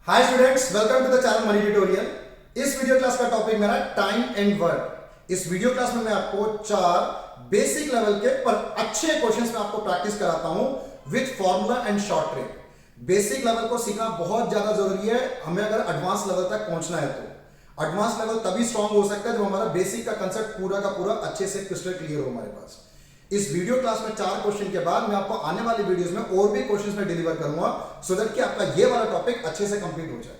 Hi students, welcome to the channel money tutorial. इस video class का topic मेरा time and work. इस video class में मैं आपको 4 बेसिक लेवल के पर अच्छे क्वेश्चंस में आपको प्रैक्टिस कराता हूं with formula and short trick. Basic level को सीखना बहुत ज्यादा जरूरी है हमें अगर एडवांस लेवल तक पहुंचना है। तो एडवांस लेवल तभी स्ट्रांग हो सकता है जब हमारा बेसिक का कंसेप्ट पूरा का पूरा अच्छे से क्रिस्टल क्लियर हो हमारे पास। इस वीडियो क्लास में 4 क्वेश्चन के बाद मैं आपको आने वाली वीडियोस में और भी क्वेश्चंस में डिलीवर करूंगा सो दैट कि आपका ये वाला टॉपिक अच्छे से कंप्लीट हो जाए।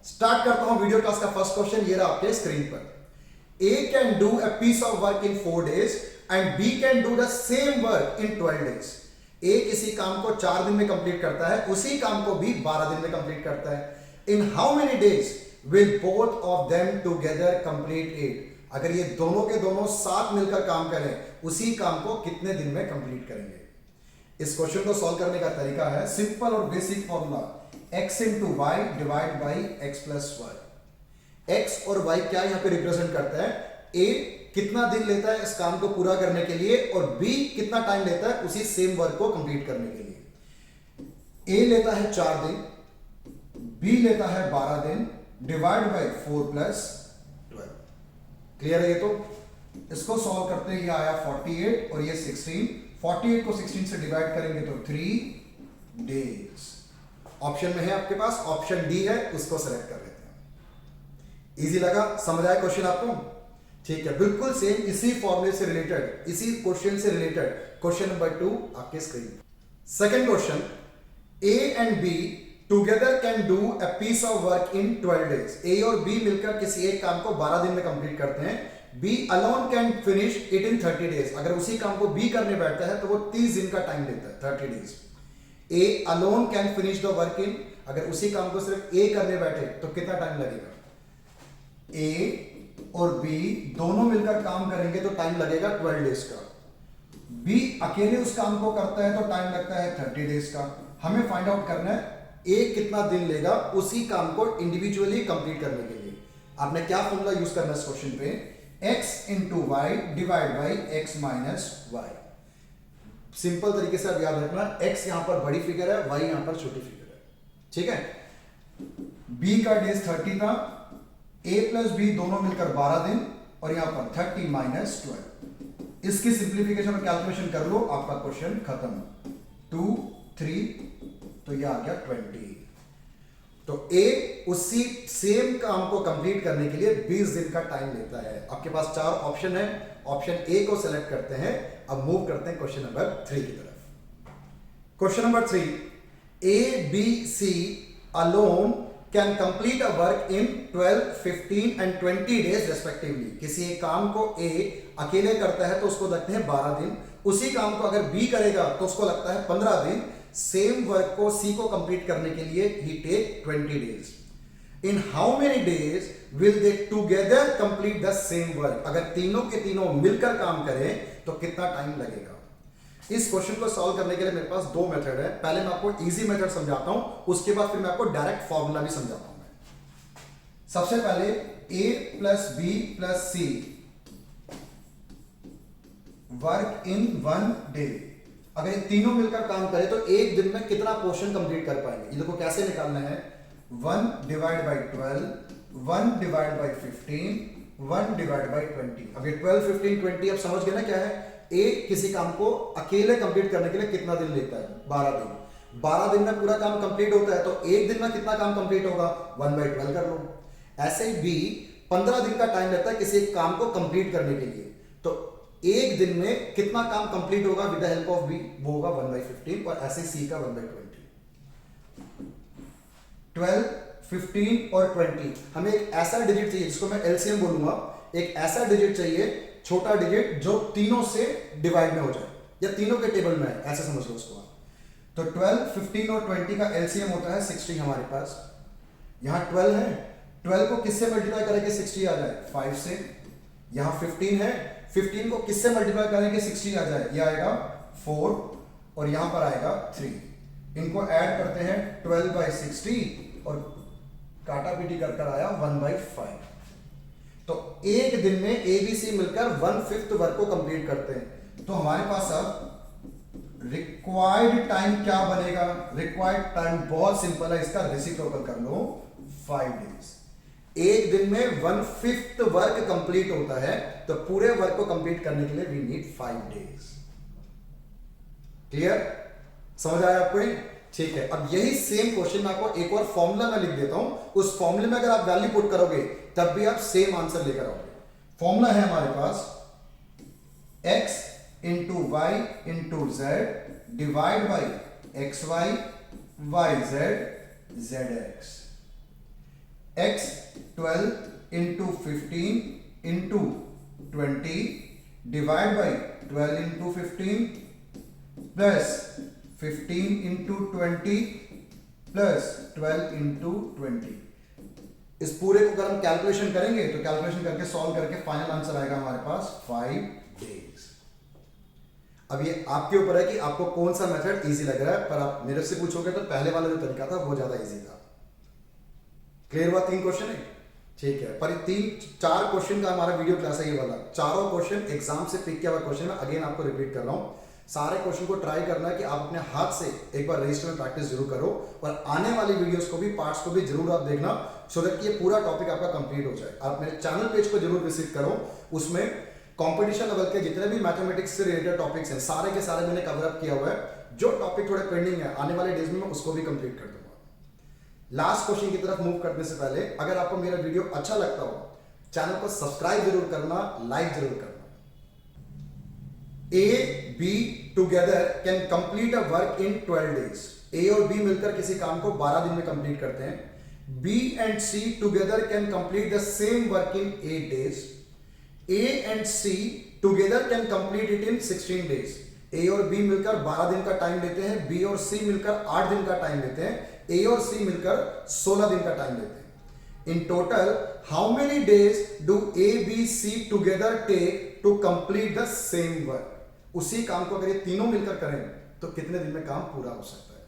स्टार्ट करता हूं वीडियो क्लास का फर्स्ट क्वेश्चन। ये रहा आपके स्क्रीन पर। A can do a piece of work in 4 days and B can do the same work in 12 days। A किसी काम को 4 दिन में कंप्लीट करता है, उसी काम को बी 12 दिन में कंप्लीट करता है। इन how many days will both of them together complete it. अगर ये दोनों के दोनों साथ मिलकर काम करें उसी काम को कितने दिन में कंप्लीट करेंगे। इस क्वेश्चन को सॉल्व करने का तरीका है सिंपल और basic formula, x into Y divide by X plus Y. X और वाई क्या यहां पे रिप्रेजेंट करता है, ए कितना दिन लेता है इस काम को पूरा करने के लिए और बी कितना टाइम लेता है उसी सेम वर्क को कंप्लीट करने के लिए। ए लेता है 4 दिन, बी लेता है 12 दिन, डिवाइड बाई 4 प्लस 12। क्लियर है ये। तो इसको सॉल्व करते हैं, ये आया 48 और ये 16। 48 को 16 से डिवाइड करेंगे तो 3 days। ऑप्शन में है आपके पास, ऑप्शन डी है, उसको सेलेक्ट कर लेते हैं। इजी लगा, समझ आया क्वेश्चन आपको? ठीक है, बिल्कुल सेम इसी फॉर्मूले से रिलेटेड, इसी क्वेश्चन से रिलेटेड क्वेश्चन नंबर 2 आपके screen. Second question, A and B together can do a piece of work in 12 days। A और बी मिलकर किसी एक काम को 12 दिन में कंप्लीट करते हैं। B alone can finish it in 30 days। अगर उसी काम को बी करने बैठता है तो वो 30 दिन का टाइम लेता है, 30 days। A alone can finish the work in, अगर उसी काम को सिर्फ ए करने बैठे तो कितना टाइम लगेगा। ए और बी दोनों मिलकर काम करेंगे तो टाइम लगेगा 12 days का। बी अकेले उस काम को करता है तो टाइम लगता है 30 days का। हमें फाइंड आउट करना है ए कितना दिन लेगा उसी काम को इंडिविजुअली कंप्लीट करने के लिए। आपने क्या फॉर्मूला यूज करना है इस क्वेश्चन पे, x into Y divide by X minus Y. Simple तरीके से आप याद रखना, x यहां पर बड़ी फिगर है, y यहां पर छोटी फिगर है। ठीक है, b का डेज 30 था, a प्लस b दोनों मिलकर 12 दिन और यहां पर 30 माइनस 12। इसकी सिंप्लीफिकेशन और कैलकुलेशन कर लो, आपका क्वेश्चन खत्म। 2 3 तो यह आ गया 20। तो ए उसी सेम काम को कंप्लीट करने के लिए 20 दिन का टाइम लेता है। आपके पास 4 ऑप्शन है, ऑप्शन ए को सेलेक्ट करते हैं। अब मूव करते हैं क्वेश्चन नंबर 3 की तरफ। Question number 3, A B C alone can complete a work in 12, 15 and 20 days respectively. किसी एक काम को ए अकेले करता है तो उसको लगते हैं 12 दिन, उसी काम को अगर बी करेगा तो उसको लगता है 15 दिन। सेम वर्क को सी को कंप्लीट करने के लिए ही take 20 days। In how many days will they together complete the same work. अगर तीनों के तीनों मिलकर काम करें तो कितना टाइम लगेगा। इस क्वेश्चन को सॉल्व करने के लिए मेरे पास 2 मेथड है। पहले मैं आपको इजी मेथड समझाता हूं, उसके बाद फिर मैं आपको डायरेक्ट फॉर्मूला भी समझाता हूं। सबसे पहले a plus B plus C work in 1 day। अगर ये तीनों मिलकर काम करें तो एक दिन में कितना पोर्शन कंप्लीट कर पाएंगे। ये देखो कैसे निकालना है, 1 divide by 12, 1 divide by 15, 1 divide by 20। अब ये 12, 15, 20 अब समझ गए ना क्या है। ए किसी काम को अकेले कंप्लीट करने के लिए कितना दिन लेता है, 12 दिन। 12 दिन में पूरा काम कंप्लीट होता है तो एक दिन में कितना काम कंप्लीट होगा, 1/12 कर लो। ऐसे ही बी 15 दिन का टाइम लेता है किसी काम को कंप्लीट करने के लिए, तो एक दिन में कितना काम कंप्लीट होगा with the help of B, वो होगा 1/15। और ऐसे सी का 1/20। 12, 15 और 20 हमें एक ऐसा डिजिट चाहिए जिसको मैं एलसीएम बोलूंगा। एक ऐसा डिजिट चाहिए, छोटा डिजिट जो तीनों से डिवाइड में हो जाए या तीनों के टेबल में है, ऐसे समझ लो उसको आप। तो 12, 15 और 20 का एलसीएम होता है 60 हमारे पास। यहां 12 है, 12 को किससे मल्टीप्लाई करेंगे 60 आ जाए, 5 से। यहां 15 है, 15 को किससे मल्टीप्लाई करेंगे 60 आ जाए, ये आएगा 4 और यहां पर आएगा 3। इनको ऐड करते हैं 12/60 और काटा पीटी कर आया 1/5। तो एक दिन में ए बी सी मिलकर 1/5 वर्क को कंप्लीट करते हैं। तो हमारे पास अब रिक्वायर्ड टाइम क्या बनेगा? रिक्वायर्ड टाइम बहुत सिंपल है, इसका रेसिप्रोकल कर लो 5 डेज। एक दिन में 1/5 वर्क कंप्लीट होता है, तो पूरे वर्क को कंप्लीट करने के लिए वी नीड 5 डेज। क्लियर? समझ आया आपको? ठीक है। अब यही सेम क्वेश्चन मैं आपको एक और फॉर्मूला में लिख देता हूं, उस फॉर्मूले में अगर आप वैल्यू पुट करोगे तब भी आप सेम आंसर लेकर आओगे। फॉर्मूला है हमारे पास x into Y into Z divide by X Y Y Z Z X. x 12 into 15 into 20 divide by 12 into 15 plus 15 into 20 plus 12 into 20। इस पूरे को अगर हम कैलकुलेशन करेंगे तो कैलकुलेशन करके सॉल्व करके फाइनल आंसर आएगा हमारे पास 5 डेज। अब ये आपके ऊपर है कि आपको कौन सा मेथड इजी लग रहा है, पर आप मेरे से पूछोगे तो पहले वाला जो तरीका था वो ज्यादा इजी था। क्लियर हुआ? 3 क्वेश्चन है, ठीक है। पर 3-4 क्वेश्चन का हमारा वीडियो क्लास है ये वाला। चारों क्वेश्चन एग्जाम से पिक किया हुआ क्वेश्चन है। अगेन आपको रिपीट कर रहा हूं, सारे क्वेश्चन को ट्राई करना है कि आप अपने हाथ से एक बार रजिस्टर में प्रैक्टिस जरूर करो, और आने वाली वीडियोस को भी, पार्ट्स को भी जरूर आप देखना, सो दैट ये पूरा टॉपिक आपका कंप्लीट हो जाए। आप मेरे चैनल पेज को जरूर विजिट करो, उसमें कंपटीशन लेवल के जितने भी मैथमेटिक्स से रिलेटेड टॉपिक्स हैं सारे के सारे मैंने कवर अप किया हुआ है। जो टॉपिक थोड़े पेंडिंग है आने वाले डेज में मैं उसको भी कंप्लीट कर दूंगा। लास्ट क्वेश्चन की तरफ मूव करने से पहले, अगर आपको मेरा वीडियो अच्छा लगता हो, चैनल को सब्सक्राइब जरूर करना, लाइक जरूर करना। A B together can complete a work in 12 days. A और बी मिलकर किसी काम को 12 दिन में कंप्लीट करते हैं। B and C together can complete the same work in 8 days. A and C together can complete it in 16 days. A और बी मिलकर 12 दिन का टाइम लेते हैं, बी और सी मिलकर 8 दिन का टाइम लेते हैं, ए और सी मिलकर 16 दिन का टाइम लेते हैं। In total how many days do A B C together take to complete the same work? उसी काम को अगर ये तीनों मिलकर करें तो कितने दिन में काम पूरा हो सकता है?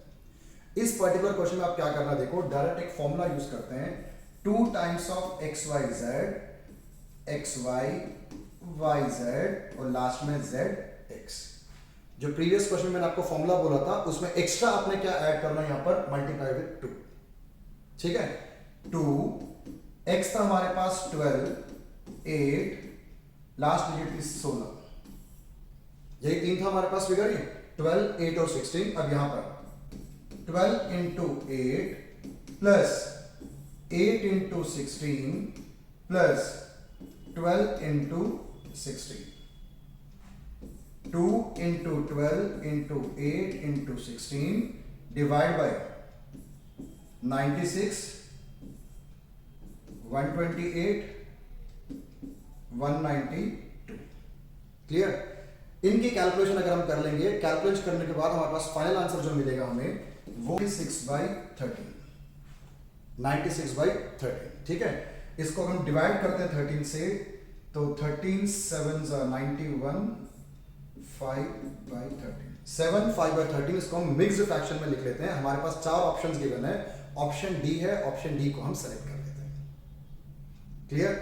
इस पर्टिकुलर क्वेश्चन में आप क्या करना देखो, डायरेक्ट एक फॉर्मूला यूज करते हैं, 2 times of X Y Z, X Y Y Z और लास्ट में जेड एक्स। जो प्रीवियस क्वेश्चन में मैंने आपको फॉर्मूला बोला था उसमें एक्स्ट्रा आपने क्या ऐड करना है, यहां पर मल्टीप्लाई विद 2। ठीक है, 2 एक्स था हमारे पास 12, 8 लास्ट डिजिट थी 16, यही 3 था हमारे पास फिगर, ये 12, 8 और 16। अब यहां पर 12 into 8 plus 8 into 16 plus 12 into 16, 2 into 12 into 8 into 16 divide by 96, 128, 192। Clear? इनकी कैलकुलेशन अगर हम कर लेंगे, कैलकुलेट करने के बाद हमारे पास फाइनल आंसर जो मिलेगा हमें वो 96/13, 96/13। ठीक है, इसको हम डिवाइड करते हैं 13 से, तो 13 7 91, 5/13, 7 5/13। इसको हम मिक्स्ड फ्रैक्शन में लिख लेते हैं। हमारे पास 4 ऑप्शंस गिवन है, ऑप्शन डी है, ऑप्शन डी को हम सेलेक्ट कर लेते हैं। क्लियर?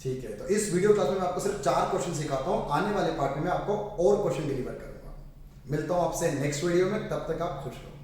ठीक है, तो इस वीडियो क्लास में मैं आपको सिर्फ 4 क्वेश्चन सिखाता हूं, आने वाले पार्ट में मैं आपको और क्वेश्चन डिलीवर करूंगा। मिलता हूं आपसे नेक्स्ट वीडियो में, तब तक आप खुश रहो।